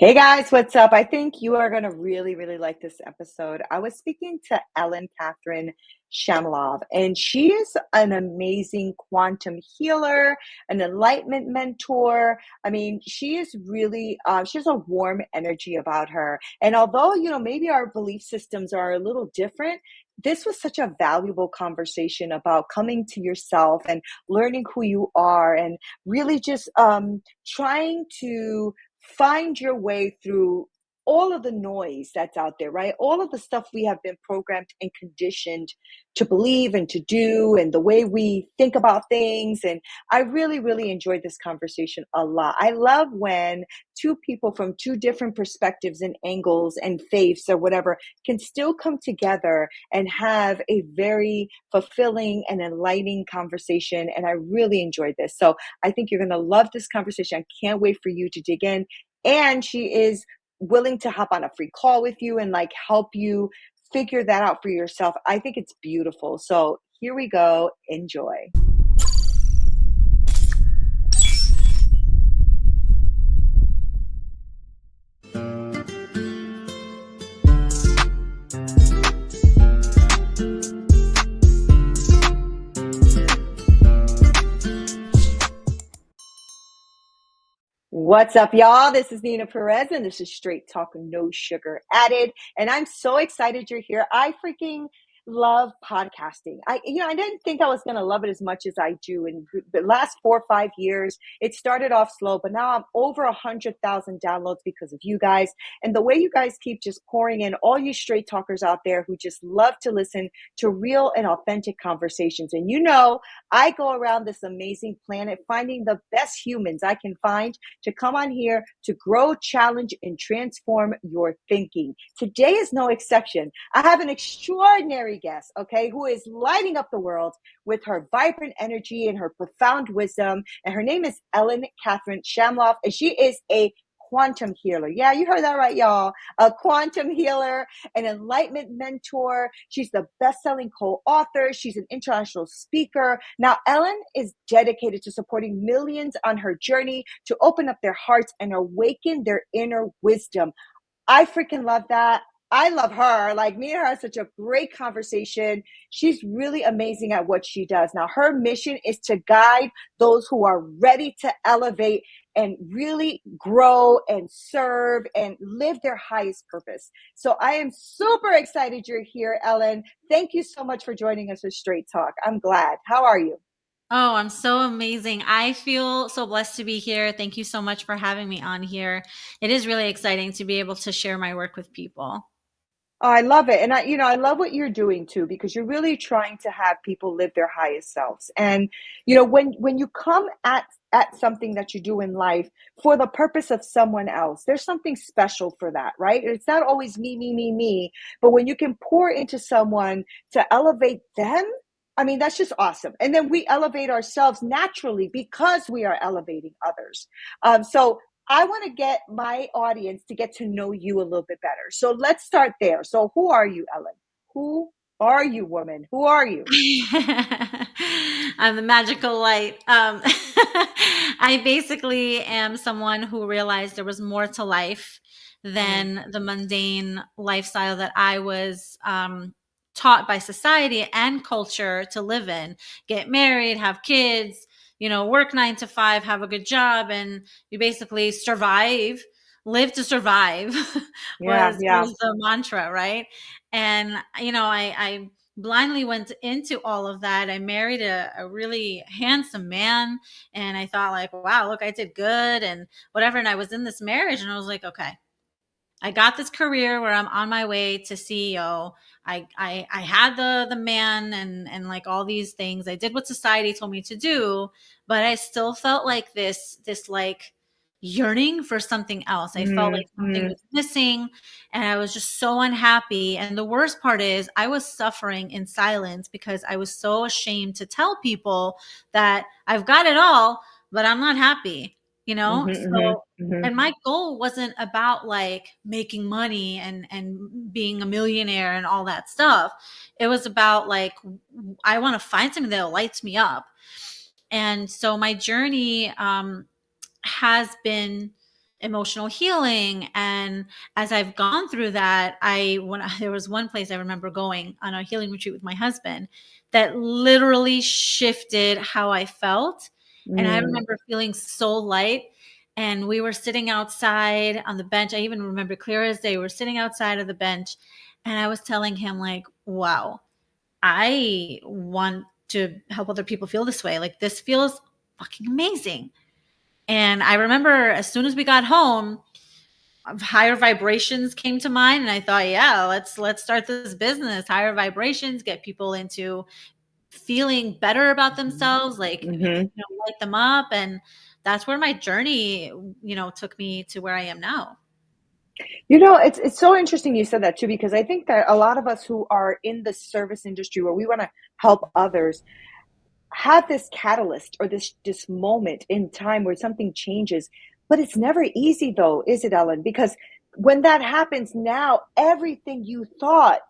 Hey guys, what's up? I think you are going to really, really like this episode. I was speaking to Catherine Shamlov, and she is an amazing quantum healer, an enlightenment mentor. I mean, she is really, she has a warm energy about her. And although, maybe our belief systems are a little different, this was such a valuable conversation about coming to yourself and learning who you are and really just trying to find your way through all of the noise that's out there, right? All of the stuff we have been programmed and conditioned to believe and to do, and the way we think about things. And I really, really enjoyed this conversation a lot. I love when two people from two different perspectives and angles and faiths or whatever can still come together and have a very fulfilling and enlightening conversation. And I really enjoyed this. So I think you're going to love this conversation. I can't wait for you to dig in. And she is willing to hop on a free call with you and like help you figure that out for yourself. I think it's beautiful. So here we go. Enjoy. What's up, y'all? This is Neena Perez, and this is Straight Talk, No Sugar Added. And I'm so excited you're here. I freaking love podcasting. I didn't think I was going to love it as much as I do. In the last 4 or 5 years, it started off slow, but now I'm over 100,000 downloads because of you guys. And the way you guys keep just pouring in, all you straight talkers out there who just love to listen to real and authentic conversations. And I go around this amazing planet finding the best humans I can find to come on here to grow, challenge, and transform your thinking. Today is no exception. I have an extraordinary guest, okay, who is lighting up the world with her vibrant energy and her profound wisdom. And her name is Catherine Shamlov, and she is a quantum healer. Yeah, you heard that right, y'all. A quantum healer, an enlightenment mentor. She's the best-selling co-author. She's an international speaker. Now, Ellyn is dedicated to supporting millions on her journey to open up their hearts and awaken their inner wisdom. I freaking love that. I love her. Like, me and her had such a great conversation. She's really amazing at what she does. Now, her mission is to guide those who are ready to elevate and really grow and serve and live their highest purpose. So I am super excited you're here, Ellyn. Thank you so much for joining us with Straight Talk. I'm glad. How are you? Oh, I'm so amazing. I feel so blessed to be here. Thank you so much for having me on here. It is really exciting to be able to share my work with people. Oh, I love it. And I love what you're doing too, because you're really trying to have people live their highest selves. And, when you come at something that you do in life for the purpose of someone else, there's something special for that, right? It's not always me, me, me, me, but when you can pour into someone to elevate them, I mean, that's just awesome. And then we elevate ourselves naturally because we are elevating others. So I want to get my audience to get to know you a little bit better. So let's start there. So who are you, Ellyn? Who are you, woman? Who are you? I'm the magical light. I basically am someone who realized there was more to life Mm, than the mundane lifestyle that I was taught by society and culture to live in. Get married, have kids, work 9 to 5, have a good job, and you basically survive. Live to survive yeah, was yeah. the mantra, right? And I blindly went into all of that. I married a really handsome man, and I thought like, wow, look, I did good and whatever. And I was in this marriage, and I was like, okay, I got this career where I'm on my way to CEO. I had the man and like all these things. I did what society told me to do, but I still felt like this like yearning for something else. I felt Mm, like something mm, was missing, and I was just so unhappy. And the worst part is I was suffering in silence because I was so ashamed to tell people that I've got it all, but I'm not happy, mhm, mhm, So, mhm. and my goal wasn't about like making money and being a millionaire and all that stuff. It was about like I want to find something that lights me up. And so my journey has been emotional healing. And as I've gone through that, there was one place I remember going on a healing retreat with my husband that literally shifted how I felt. And I Mm. remember feeling so light. And we were sitting outside on the bench. I even remember clear as day. We were sitting outside of the bench, and I was telling him, like, wow, I want to help other people feel this way. Like, this feels fucking amazing. And I remember as soon as we got home, higher vibrations came to mind, and I thought, yeah, let's start this business. Higher vibrations get people into feeling better about Mhm. themselves, like, Mhm. light them up. And that's where my journey, took me to where I am now. It's so interesting you said that too, because I think that a lot of us who are in the service industry where we want to help others have this catalyst or this moment in time where something changes. But it's never easy though, is it, Ellen? Because when that happens now, everything you thought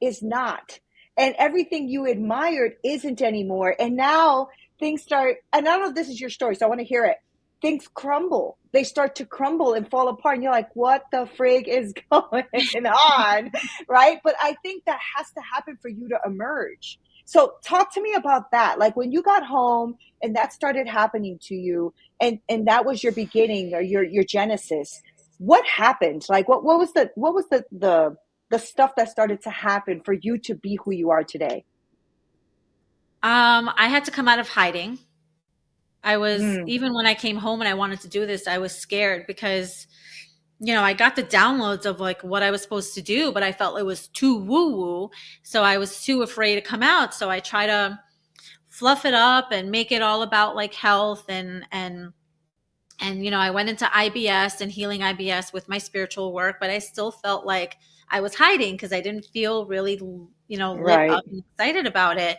is not. And everything you admired isn't anymore. And now things start, and I don't know if this is your story, so I want to hear it. Things crumble. They start to crumble and fall apart. And you're like, what the frig is going on? Right. But I think that has to happen for you to emerge. So talk to me about that. Like when you got home and that started happening to you, and that was your beginning or your genesis. What happened? Like what was the stuff that started to happen for you to be who you are today? I had to come out of hiding. I was, Mm, even when I came home and I wanted to do this, I was scared because, I got the downloads of like what I was supposed to do, but I felt it was too woo woo. So I was too afraid to come out. So I try to fluff it up and make it all about like health and I went into IBS and healing IBS with my spiritual work, but I still felt like I was hiding because I didn't feel really, lit right, up and excited about it.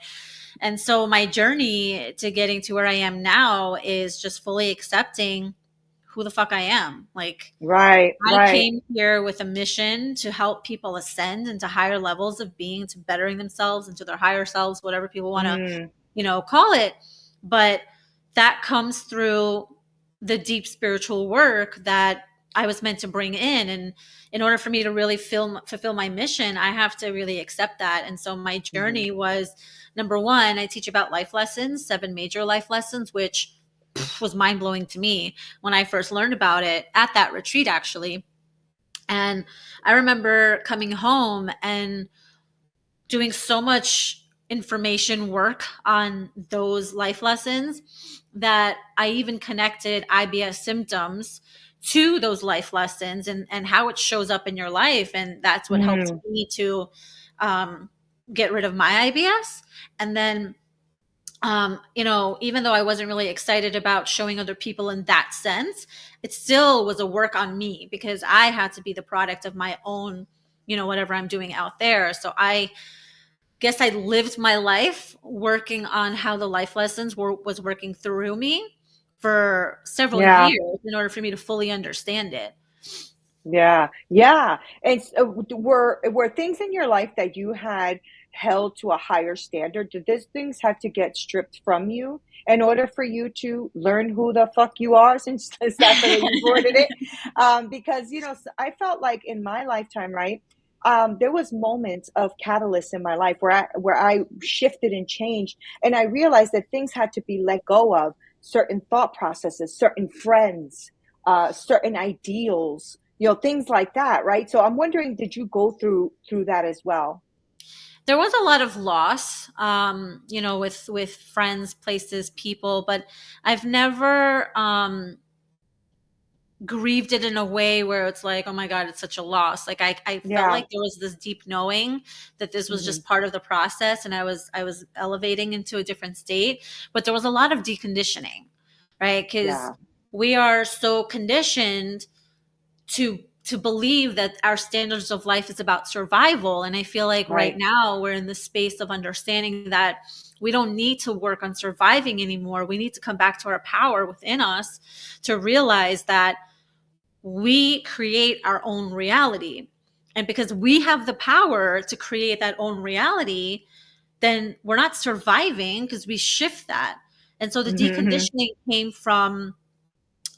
And so my journey to getting to where I am now is just fully accepting who the fuck I am. Like, right, I right. came here with a mission to help people ascend into higher levels of being, to bettering themselves, into their higher selves, whatever people want to, Mm, call it. But that comes through the deep spiritual work that I was meant to bring in. And in order for me to really fulfill my mission, I have to really accept that. And so my mhm, journey was, number one, I teach about life lessons, 7 major life lessons, which was mind blowing to me when I first learned about it at that retreat, actually. And I remember coming home and doing so much information work on those life lessons that I even connected IBS symptoms to those life lessons and how it shows up in your life. And that's what helped mm, me to um, get rid of my IBS. And then even though I wasn't really excited about showing other people in that sense, it still was a work on me because I had to be the product of my own, whatever I'm doing out there. So I guess I lived my life working on how the life lessons was working through me for several yeah. years in order for me to fully understand it. Yeah, yeah. And were things in your life that you had held to a higher standard? Did these things have to get stripped from you in order for you to learn who the fuck you are, since that's the way you worded it? Because I felt like in my lifetime, right? There was moments of catalysts in my life where I shifted and changed, and I realized that things had to be let go of certain thought processes, certain friends, certain ideals, things like that, right? So I'm wondering, did you go through that as well? There was a lot of loss, with friends, places, people, but I've never grieved it in a way where it's like, oh my God, it's such a loss. Like I felt Yeah. like there was this deep knowing that this was Hmm. just part of the process and I was elevating into a different state. But there was a lot of deconditioning, right? Because Yeah. we are so conditioned to believe that our standards of life is about survival. And I feel like right Right. now we're in the space of understanding that we don't need to work on surviving anymore. We need to come back to our power within us to realize that we create our own reality. And because we have the power to create that own reality, then we're not surviving because we shift that. And so the Hmm. deconditioning came from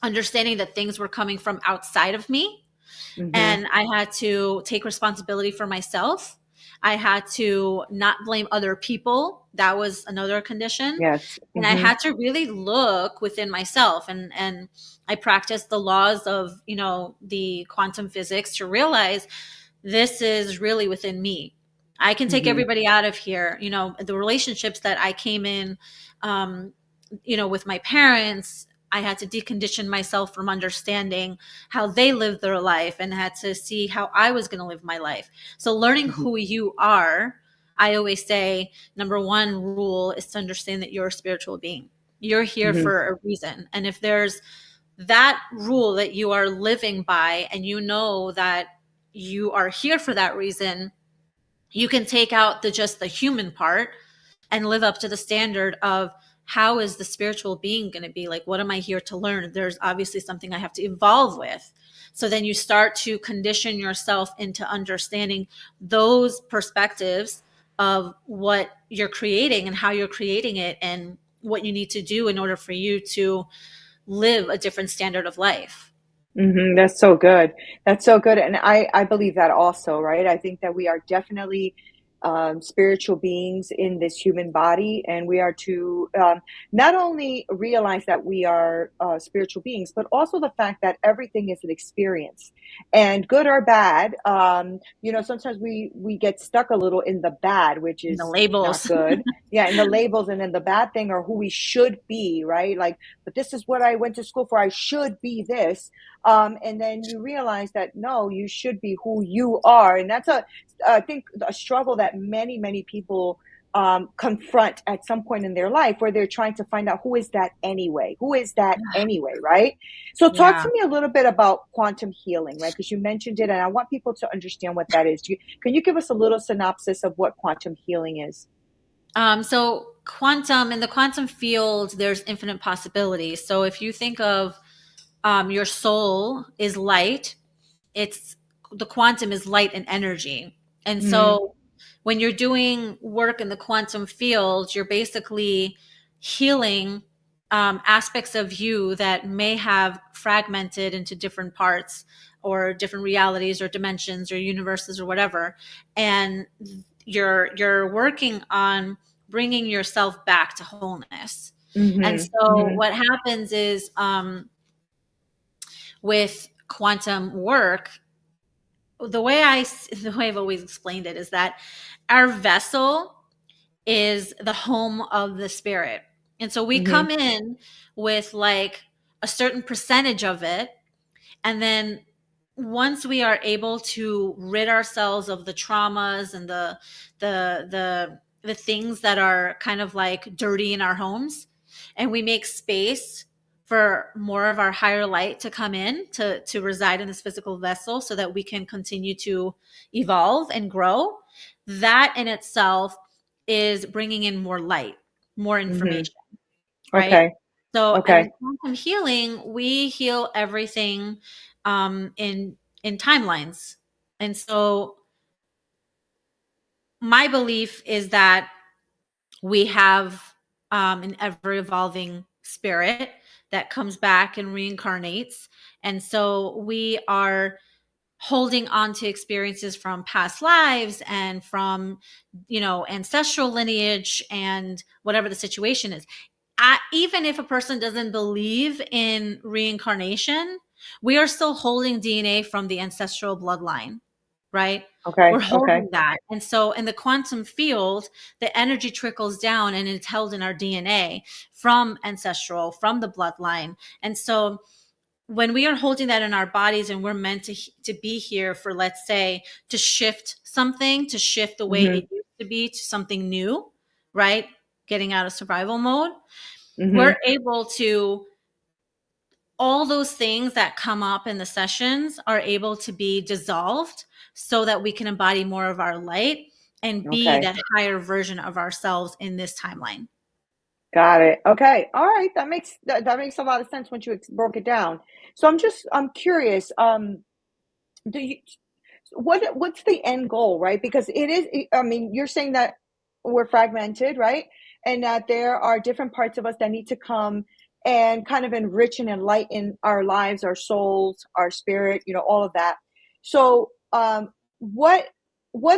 understanding that things were coming from outside of me, Mm-hmm. and I had to take responsibility for myself. I had to not blame other people. That was another condition. Yes. And I Mm-hmm. had to really look within myself, and I practiced the laws of, the quantum physics to realize this is really within me. I can take Mm-hmm. everybody out of here. The relationships that I came in, um, with my parents, I had to decondition myself from understanding how they lived their life and had to see how I was going to live my life. So, learning Mm-hmm. who you are, I always say, number one rule is to understand that you're a spiritual being. You're here Mm-hmm. for a reason. And if there's that rule that you are living by, and you know that you are here for that reason, you can take out the human part and live up to the standard of, how is the spiritual being going to be? Like, what am I here to learn? There's obviously something I have to evolve with. So then you start to condition yourself into understanding those perspectives of what you're creating and how you're creating it, and what you need to do in order for you to live a different standard of life. Mm-hmm. That's so good. That's so good. And I believe that also, right? I think that we are definitely spiritual beings in this human body, and we are to not only realize that we are spiritual beings, but also the fact that everything is an experience, and good or bad. Sometimes we get stuck a little in the bad, which And the is not labels. good. Yeah, and the labels, and then the bad thing, or who we should be, right? Like, but this is what I went to school for. I should be this, and then you realize that no, you should be who you are, and that's I think a struggle that many people confront at some point in their life, where they're trying to find out, who is that anyway, right? So talk Yeah. to me a little bit about quantum healing, right? Because you mentioned it, and I want people to understand what that is. Can you give us a little synopsis of what quantum healing is? So quantum, in the quantum field, there's infinite possibilities. So if you think of, your soul is light, it's the quantum is light and energy. And Mm-hmm. so when you're doing work in the quantum field, you're basically healing aspects of you that may have fragmented into different parts, or different realities or dimensions or universes or whatever. And you're working on bringing yourself back to wholeness. And Mm-hmm. so Mm-hmm. what happens is, with quantum work, the way I've always explained it is that our vessel is the home of the spirit. And so we Mm-hmm. come in with like a certain percentage of it, and then once we are able to rid ourselves of the traumas and the things that are kind of like dirty in our homes, and we make space for more of our higher light to come in to reside in this physical vessel, so that we can continue to evolve and grow, that in itself is bringing in more light, more Mm-hmm. information, right? Okay. So Okay. in quantum healing, we heal everything in timelines. And so my belief is that we have an ever evolving spirit that comes back and reincarnates. And so we are holding on to experiences from past lives and from, ancestral lineage and whatever the situation is. Even if a person doesn't believe in reincarnation, we are still holding DNA from the ancestral bloodline, right? We're Okay. Okay. holding that. And so in the quantum field, the energy trickles down and it's held in our DNA from ancestral, from the bloodline. And so when we are holding that in our bodies, and we're meant to be here for, let's say, to shift something, to shift the way Mm-hmm. it used to be to something new, right? Getting out of survival mode, Mm-hmm. we're able to, all those things that come up in the sessions are able to be dissolved, so that we can embody more of our light and be Okay. that higher version of ourselves in this timeline. Got it. Okay. All right. That makes a lot of sense once you broke it down. So I'm curious. Do you what's the end goal, right? Because it is. I mean, you're saying that we're fragmented, right? And that there are different parts of us that need to come and kind of enrich and enlighten our lives, our souls, our spirit, all of that. So, what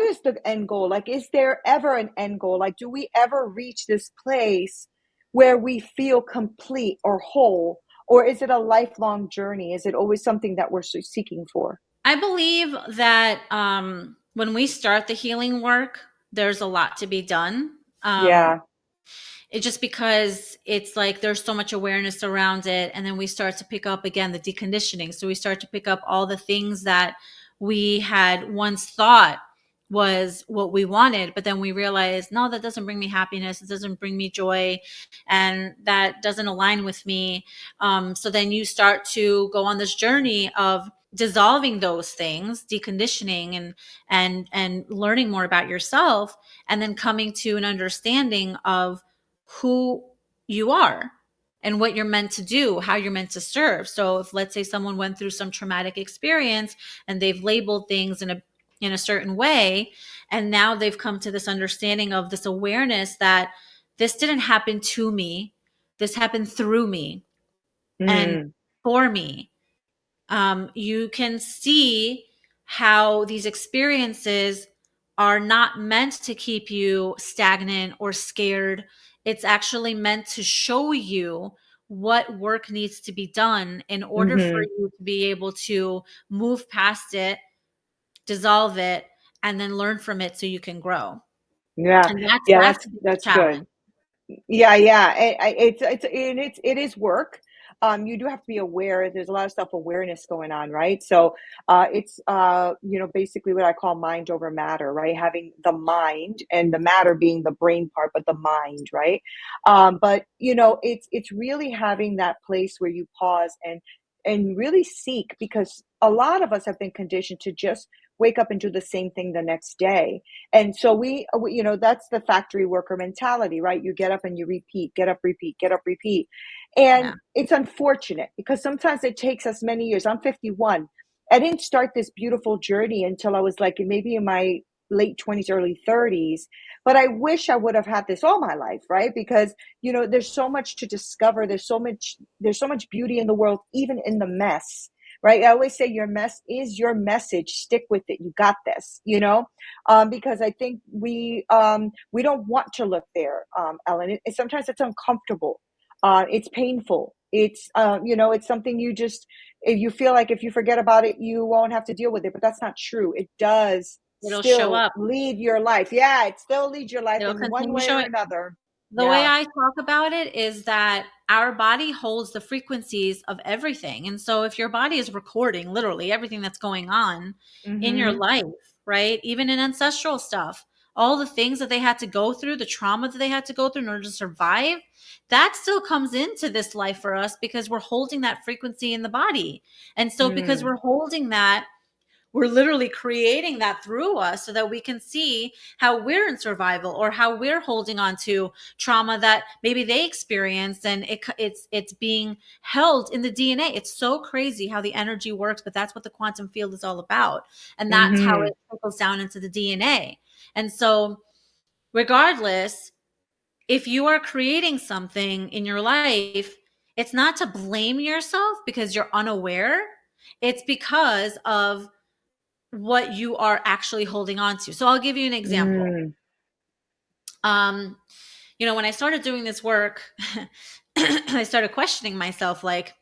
is the end goal? Like, is there ever an end goal? Like, do we ever reach this place where we feel complete or whole? Or is it a lifelong journey? Is it always something that we're seeking for? I believe that when we start the healing work, there's a lot to be done. Um, Yeah. It's just because it's like there's so much awareness around it. And then we start to pick up again the deconditioning. So we start to pick up all the things that we had once thought was what we wanted, but then we realize, no, that doesn't bring me happiness. It doesn't bring me joy. And that doesn't align with me. So then you start to go on this journey of dissolving those things, deconditioning and learning more about yourself, and then coming to an understanding of who you are and what you're meant to do, how you're meant to serve. So if, let's say, someone went through some traumatic experience and they've labeled things in a certain way, and now they've come to this understanding of this awareness that this didn't happen to me, this happened through me and Mm, for me. You can see how these experiences are not meant to keep you stagnant or scared. It's actually meant to show you what work needs to be done in order for mm-hmm. you to be able to move past it, dissolve it, and then learn from it so you can grow. Yeah. And that's Yeah, that's that's the biggest that's challenge. good. Yeah, yeah. It is work. You do have to be aware. There's a lot of self-awareness going on, right? So, it's basically what I call mind over matter, right? Having the mind and the matter being the brain part, but the mind, right? But it's really having that place where you pause and really seek, because a lot of us have been conditioned to just wake up and do the same thing the next day. And so that's the factory worker mentality, right? You get up and you repeat, get up, repeat, get up, repeat. And Yeah. it's unfortunate because sometimes it takes us many years. I'm 51. I didn't start this beautiful journey until I was like maybe in my late 20s, early 30s. But I wish I would have had this all my life, right? Because, there's so much to discover. There's so much beauty in the world, even in the mess, right? I always say your mess is your message. Stick with it. You got this. Because I think we don't want to look there, Ellen. Sometimes it's uncomfortable. It's painful. It's something if you feel like if you forget about it, you won't have to deal with it. But that's not true. It does It'll show still up. lead your life. Yeah, it still leads your life It'll in one continue way or showing. another. The way Yeah. I talk about it is that our body holds the frequencies of everything. And so if your body is recording literally everything that's going on in your Mm-hmm. life, right? Even in ancestral stuff, all the things that they had to go through, the trauma that they had to go through in order to survive, that still comes into this life for us because we're holding that frequency in the body. And so because Mm. we're holding that, we're literally creating that through us so that we can see how we're in survival or how we're holding on to trauma that maybe they experienced, and it's being held in the DNA. It's so crazy how the energy works, but that's what the quantum field is all about, and that's how Mm-hmm. it trickles down into the DNA. And so regardless, if you are creating something in your life, it's not to blame yourself because you're unaware. It's because of what you are actually holding on to. So I'll give you an example. Mm. Um, when I started doing this work, I started questioning myself like,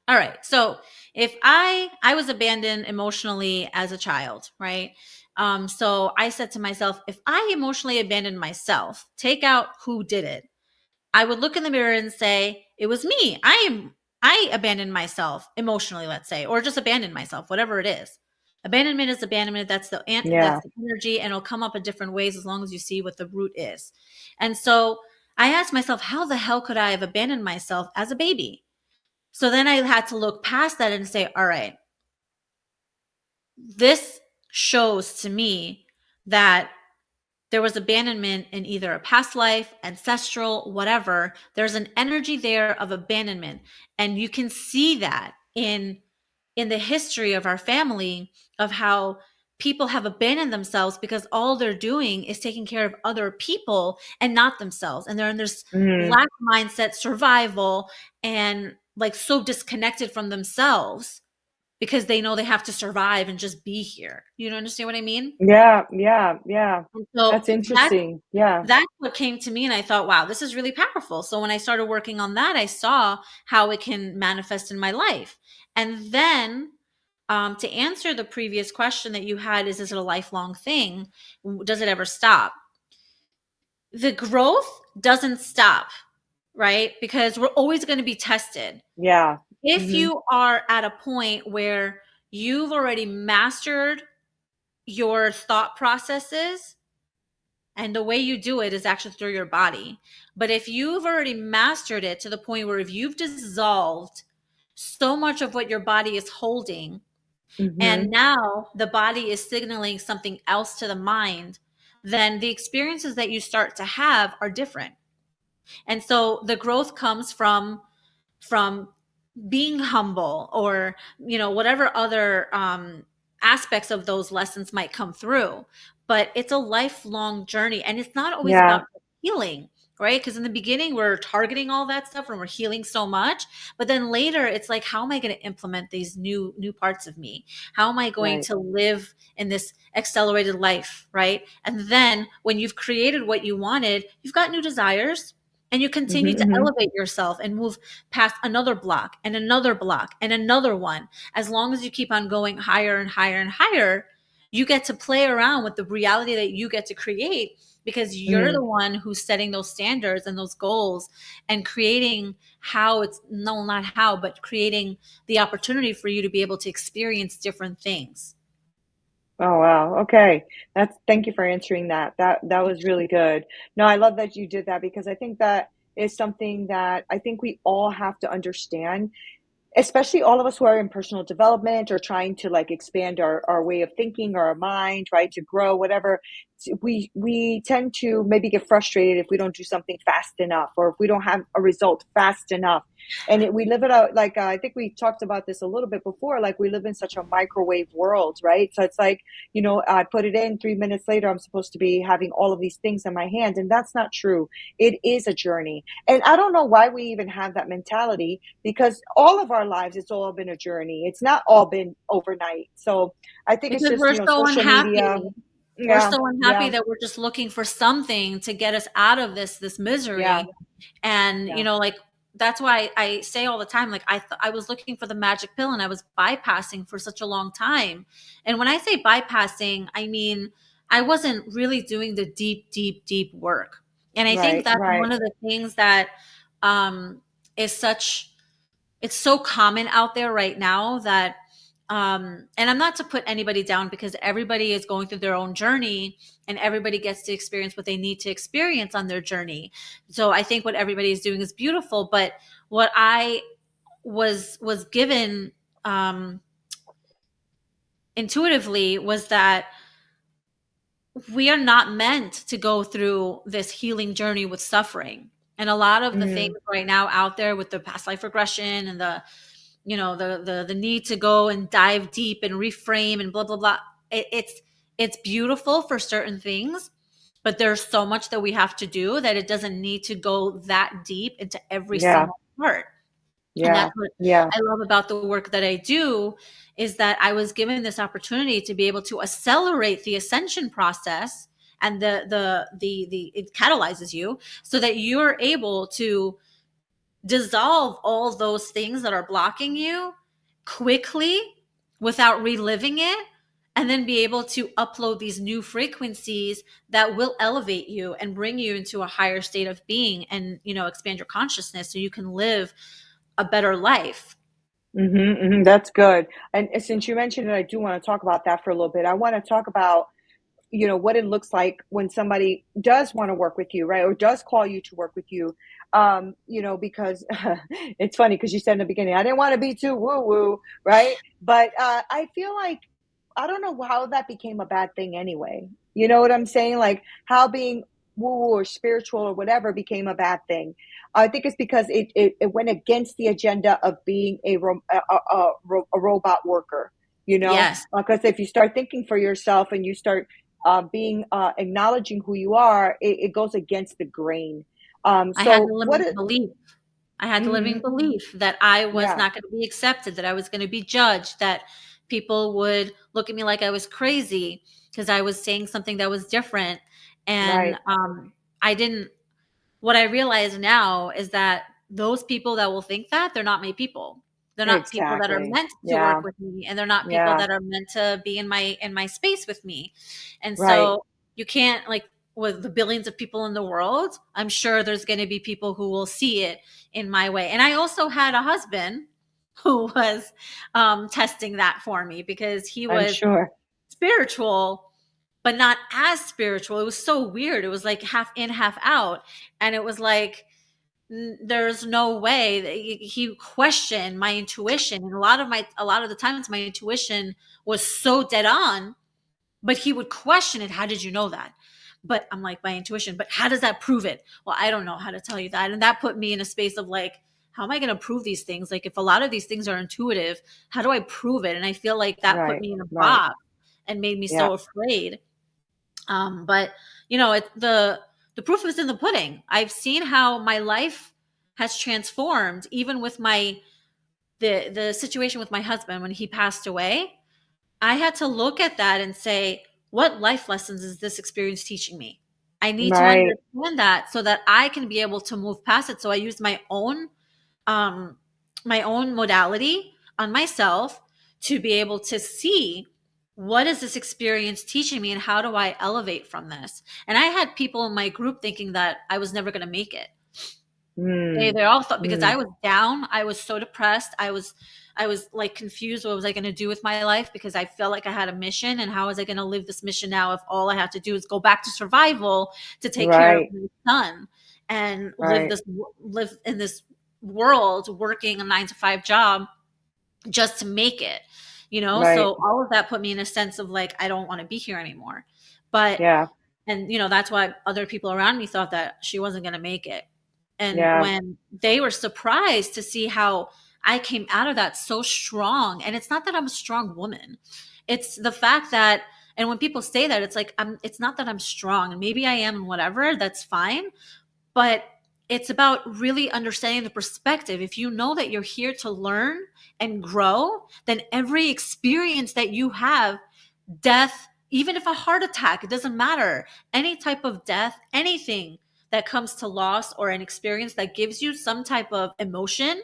all right, so if I was abandoned emotionally as a child, right? So I said to myself, if I emotionally abandoned myself, take out who did it, I would look in the mirror and say, it was me. I abandoned myself emotionally, let's say, or just abandoned myself, whatever it is. Abandonment is abandonment. That's Yeah. the energy, and it'll come up in different ways as long as you see what the root is. And so I asked myself, how the hell could I have abandoned myself as a baby? So then I had to look past that and say, all right, this shows to me that there was abandonment in either a past life, ancestral, whatever. There's an energy there of abandonment. And you can see that in the history of our family, of how people have abandoned themselves because all they're doing is taking care of other people and not themselves. And they're in this Mm. lack mindset, survival, and like so disconnected from themselves because they know they have to survive and just be here. You don't understand what I mean? Yeah, yeah, yeah. And so That's interesting. Yeah. that's what came to me, and I thought, wow, this is really powerful. So when I started working on that, I saw how it can manifest in my life. And then to answer the previous question that you had, is this a lifelong thing? Does it ever stop? The growth doesn't stop, right? Because we're always going to be tested. Yeah. If Mhm. you are at a point where you've already mastered your thought processes, and the way you do it is actually through your body. But if you've already mastered it to the point where if you've dissolved so much of what your body is holding, and Mhm. now the body is signaling something else to the mind, then the experiences that you start to have are different. And so the growth comes from being humble, or whatever other aspects of those lessons might come through. But it's a lifelong journey, and it's not always Yeah. about healing, right? Because in the beginning we're targeting all that stuff and we're healing so much, but then later it's like, how am I going to implement these new parts of me? How am I going Right. to live in this accelerated life, right? And then when you've created what you wanted, you've got new desires, and you Mhm. continue to Mhm. elevate yourself and move past another block and another block and another one. As long as you keep on going higher and higher and higher, you get to play around with the reality that you get to create, because you're Mm. the one who's setting those standards and those goals and creating how it's no, not how, but creating the opportunity for you to be able to experience different things. Oh, wow. Okay. Thank you for answering that. That was really good. No, I love that you did that because I think that is something that I think we all have to understand, especially all of us who are in personal development or trying to like expand our way of thinking or our mind, right, to grow, whatever. We tend to maybe get frustrated if we don't do something fast enough or if we don't have a result fast enough. And we live it out like I think we talked about this a little bit before. Like we live in such a microwave world, right? So it's like, I put it in 3 minutes later, I'm supposed to be having all of these things in my hand, and that's not true. It is a journey, and I don't know why we even have that mentality because all of our lives, it's all been a journey. It's not all been overnight. So I think it's Because just, we're so social media. unhappy. We're Yeah, so unhappy yeah, that we're just looking for something to get us out of this yeah, misery. And yeah, like, that's why I say all the time, like, I was looking for the magic pill, and I was bypassing for such a long time. And when I say bypassing, I mean I wasn't really doing the deep work. And I think right, that's right. one of the things that um is such it's so common out there right now that and I'm not to put anybody down, because everybody is going through their own journey, and everybody gets to experience what they need to experience on their journey. So I think what everybody is doing is beautiful, but what I was given um intuitively was that we are not meant to go through this healing journey with suffering. And a lot of the things Mm, right now out there with the past life regression and the need to go and dive deep and reframe and blah blah blah, it's beautiful for certain things, but there's so much that we have to do that it doesn't need to go that deep into every yeah, single part. And yeah, that's what yeah. I love about the work that I do, is that I was given this opportunity to be able to accelerate the ascension process, and the it catalyzes you so that you're able to dissolve all those things that are blocking you quickly without reliving it, and then be able to upload these new frequencies that will elevate you and bring you into a higher state of being, and expand your consciousness so you can live a better life. Mm-hmm, hmm. That's good. And since you mentioned it, I do want to talk about that for a little bit. I want to talk about what it looks like when somebody does want to work with you, right? Or does call you to work with you. Because it's funny because you said in the beginning, I didn't want to be too woo woo, right? But I feel like, I don't know how that became a bad thing anyway. You know what I'm saying? Like how being woo woo or spiritual or whatever became a bad thing. I think it's because it went against the agenda of being a robot worker. you know, Yes. because if you start thinking for yourself and you start being acknowledging who you are, it goes against the grain. I had So the what? limiting belief. I had the limiting Mm-hmm, belief that I was yeah, not going to be accepted, that I was going to be judged, that people would look at me like I was crazy because I was saying something that was different. And right, I didn't, what I realize now is that those people that will think that, they're not my people. They're not people that are exactly, meant to work yeah, with me, and they're not people yeah, that are meant to be in my space with me. And right, so you can't, like, with the billions of people in the world, I'm sure there's going to be people who will see it in my way. And I also had a husband who was testing that for me, because he I'm was sure, spiritual, but not as spiritual. It was so weird. It was like half in, half out. And it was like, there's no way that he questioned my intuition. And a lot of the times my intuition was so dead on, but he would question it. How did you know that? But I'm like, my intuition, but how does that prove it? Well, I don't know how to tell you that. And that put me in a space of like, how am I going to prove these things? Like, if a lot of these things are intuitive, how do I prove it? And I feel like that put right, me in a right, box and made me yeah, so afraid. But you know, the proof is in the pudding. I've seen how my life has transformed, even with my the situation with my husband when he passed away. I had to look at that and say, what life lessons is this experience teaching me? I need to right, understand that so that I can be able to move past it. So I used um, my own modality on myself to be able to see, what is this experience teaching me and how do I elevate from this? And I had people in my group thinking that I was never going to make it. mm, They all thought, because I mm, was down, I was so depressed, I was like confused. What was I going to do with my life? Because I felt like I had a mission, and how was I going to live this mission now if all I have to do is go back to survival to take care of right, my son and right, live in this world working a 9 to 5 job just to make it, you know? right, So all of that put me in a sense of like, I don't want to be here anymore. But, yeah, and you know, that's why other people around me thought that she wasn't going to make it. And yeah, when they were surprised to see how I came out of that so strong, and it's not that I'm a strong woman, it's the fact that, and when people say that, it's like, it's not that I'm strong, and maybe I am, and whatever, that's fine. But it's about really understanding the perspective. If you know that you're here to learn and grow, then every experience that you have, death, even if a heart attack, it doesn't matter. Any type of death, anything that comes to loss or an experience that gives you some type of emotion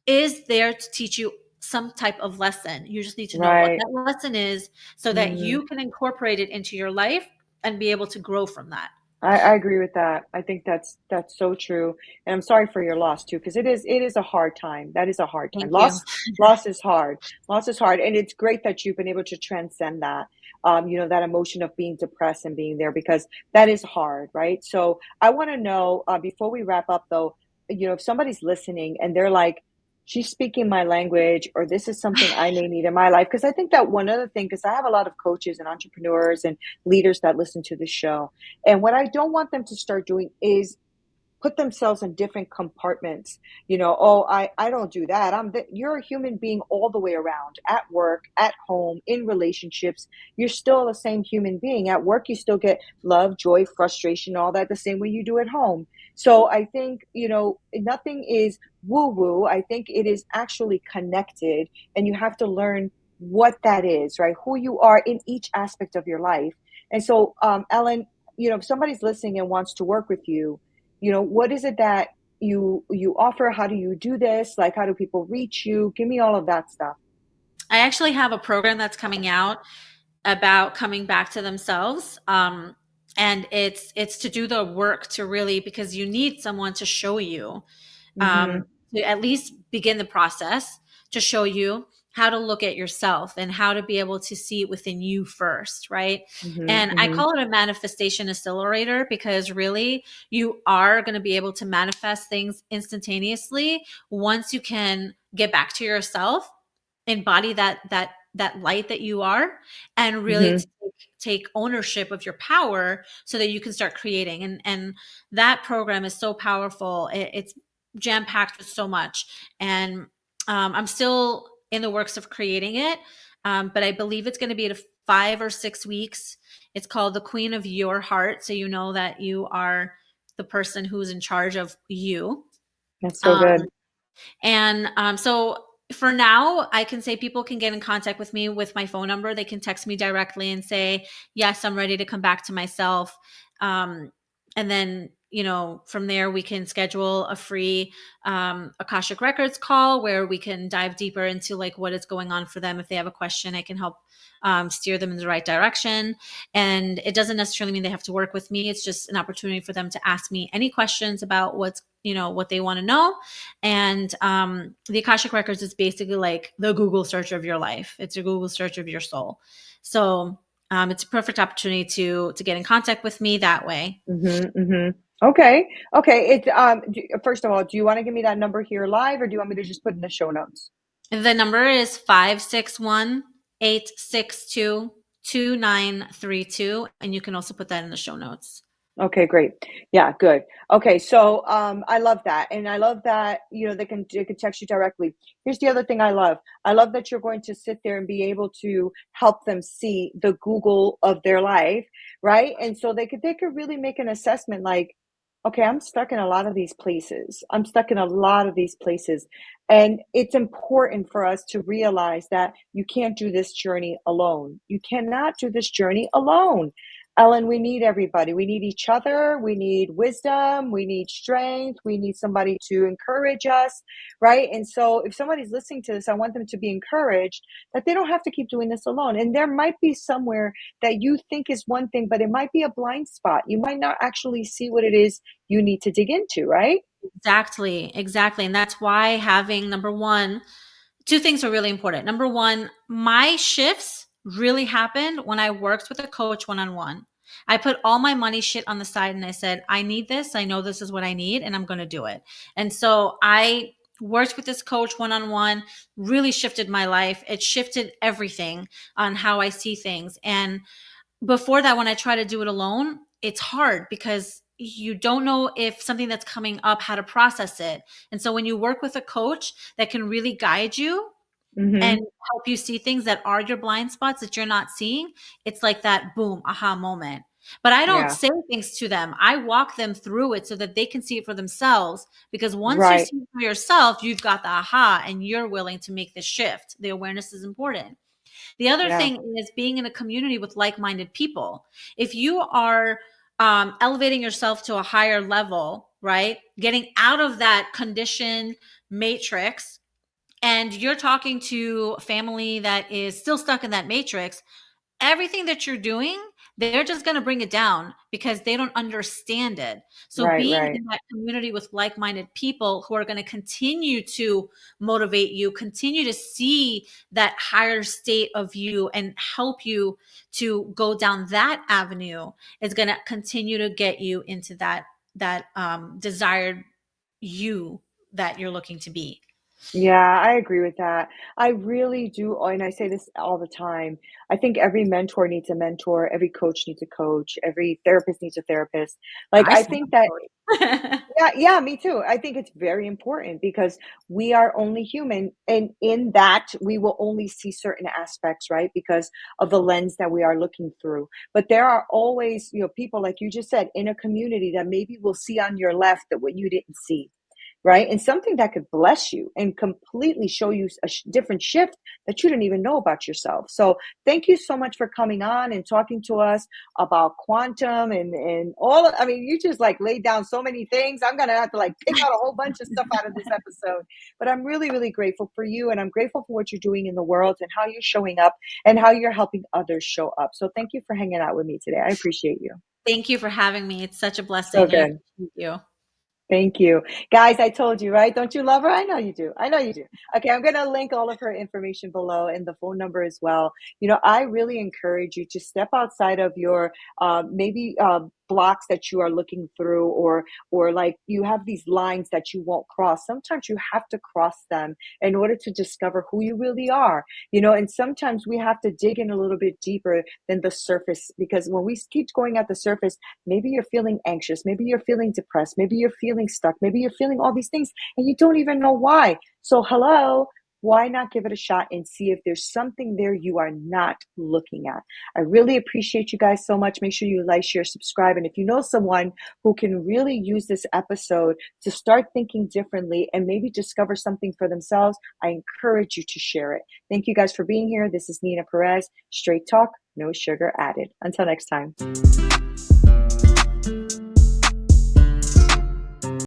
is there to teach you some type of lesson. You just need to know what right. that lesson is so that Mhm. you can incorporate it into your life and be able to grow from that. I agree with that. I think that's so true, and I'm sorry for your loss too, because it is a hard time. That is a hard time. Thank you. Loss is hard. Loss is hard, and it's great that you've been able to transcend that. That emotion of being depressed and being there, because that is hard, right? So I want to know, before we wrap up, though, if somebody's listening and they're like, "She's speaking my language," or "This is something I may need in my life," because I think that one other thing, because I have a lot of coaches and entrepreneurs and leaders that listen to the show, and what I don't want them to start doing is put themselves in different compartments. Oh, I don't do that. You're a human being all the way around, at work, at home, in relationships. You're still the same human being. At work, you still get love, joy, frustration, all that the same way you do at home. So I think, nothing is woo woo. I think it is actually connected, and you have to learn what that is, right? Who you are in each aspect of your life. And so, Ellyn, if somebody's listening and wants to work with you, what is it that you offer? How do you do this? Like, how do people reach you? Give me all of that stuff. I actually have a program that's coming out about coming back to themselves. And it's to do the work to really, because you need someone to show you, Mhm. to at least begin the process, to show you how to look at yourself and how to be able to see it within you first, right? Mhm. And I Mhm. call it a manifestation accelerator, because really you are going to be able to manifest things instantaneously once you can get back to yourself, embody that light that you are, and really Mhm. take ownership of your power so that you can start creating. And that program is so powerful. It's jam packed with so much. And I'm still in the works of creating it. but I believe it's going to be at 5 or 6 weeks. It's called the Queen of Your Heart. So you know that you are the person who's in charge of you. That's so Um, good. and so for now, I can say people can get in contact with me with my phone number. They can text me directly and say, yes, I'm ready to come back to myself. And then, from there, we can schedule a free Akashic Records call where we can dive deeper into like what is going on for them. If they have a question, I can help steer them in the right direction. And it doesn't necessarily mean they have to work with me. It's just an opportunity for them to ask me any questions about what they want to know. And the Akashic Records is basically like the Google search of your life. It's a Google search of your soul. So it's a perfect opportunity to get in contact with me that way. Mm-hmm, mm-hmm. Okay. Okay. First of all, do you want to give me that number here live, or do you want me to just put in the show notes? The number is 561-862-2932. And you can also put that in the show notes. Okay, great. Yeah, good. Okay, so I love that, and I love that they can text you directly. Here's the other thing I love. I love that you're going to sit there and be able to help them see the Google of their life, right? And so they could really make an assessment like, okay, I'm stuck in a lot of these places. I'm stuck in a lot of these places, and it's important for us to realize that you can't do this journey alone. You cannot do this journey alone. Ellyn, we need everybody. We need each other. We need wisdom. We need strength. We need somebody to encourage us, right? And so if somebody's listening to this, I want them to be encouraged that they don't have to keep doing this alone. And there might be somewhere that you think is one thing, but it might be a blind spot. You might not actually see what it is you need to dig into, right? Exactly. And that's why having, number one, two things are really important. Number one, my shifts really happened when I worked with a coach one-on-one. I put all my money shit on the side and I said, I need this. I know this is what I need and I'm going to do it. And so I worked with this coach one-on-one, really shifted my life. It shifted everything on how I see things. And before that, when I try to do it alone, it's hard because you don't know if something that's coming up, how to process it. And so when you work with a coach that can really guide you and Mm-hmm. help you see things that are your blind spots that you're not seeing, it's like that boom, aha moment. But I don't Yeah. say things to them. I walk them through it so that they can see it for themselves. Because once you Right. see it for yourself, you've got the aha and you're willing to make the shift. The awareness is important. The other Yeah. thing is being in a community with like-minded people. If you are elevating yourself to a higher level, right? Getting out of that condition matrix, and you're talking to family that is still stuck in that matrix, everything that you're doing, they're just going to bring it down because they don't understand it. So Right. being Right. in that community with like-minded people who are going to continue to motivate you, continue to see that higher state of you and help you to go down that avenue is going to continue to get you into that desired you that you're looking to be. Yeah, I agree with that. I really do, and I say this all the time. I think every mentor needs a mentor, every coach needs a coach, every therapist needs a therapist. Like, I I see. think that, yeah, yeah, me too. I think it's very important because we are only human, and in that, we will only see certain aspects, right? Because of the lens that we are looking through. But there are always, people like you just said, in a community that maybe will see on your left that what you didn't see, right? And something that could bless you and completely show you a different shift that you didn't even know about yourself. So thank you so much for coming on and talking to us about quantum and all. I mean, you just like laid down so many things. I'm going to have to like pick out a whole bunch of stuff out of this episode, but I'm really, really grateful for you. And I'm grateful for what you're doing in the world and how you're showing up and how you're helping others show up. So thank you for hanging out with me today. I appreciate you. Thank you for having me. It's such a So blessing. I good. appreciate you. Thank you. Guys, I told you, right? Don't you love her? I know you do. I know you do. Okay, I'm going to link all of her information below and the phone number as well. I really encourage you to step outside of your maybe blocks that you are looking through, or like you have these lines that you won't cross. Sometimes you have to cross them in order to discover who you really are. And sometimes we have to dig in a little bit deeper than the surface, because when we keep going at the surface, maybe you're feeling anxious, maybe you're feeling depressed, maybe you're feeling stuck, maybe you're feeling all these things and you don't even know why. So hello, why not give it a shot and see if there's something there you are not looking at? I really appreciate you guys so much. Make sure you like, share, subscribe. And if you know someone who can really use this episode to start thinking differently and maybe discover something for themselves, I encourage you to share it. Thank you guys for being here. This is Neena Perez, Straight Talk, No Sugar Added. Until next time.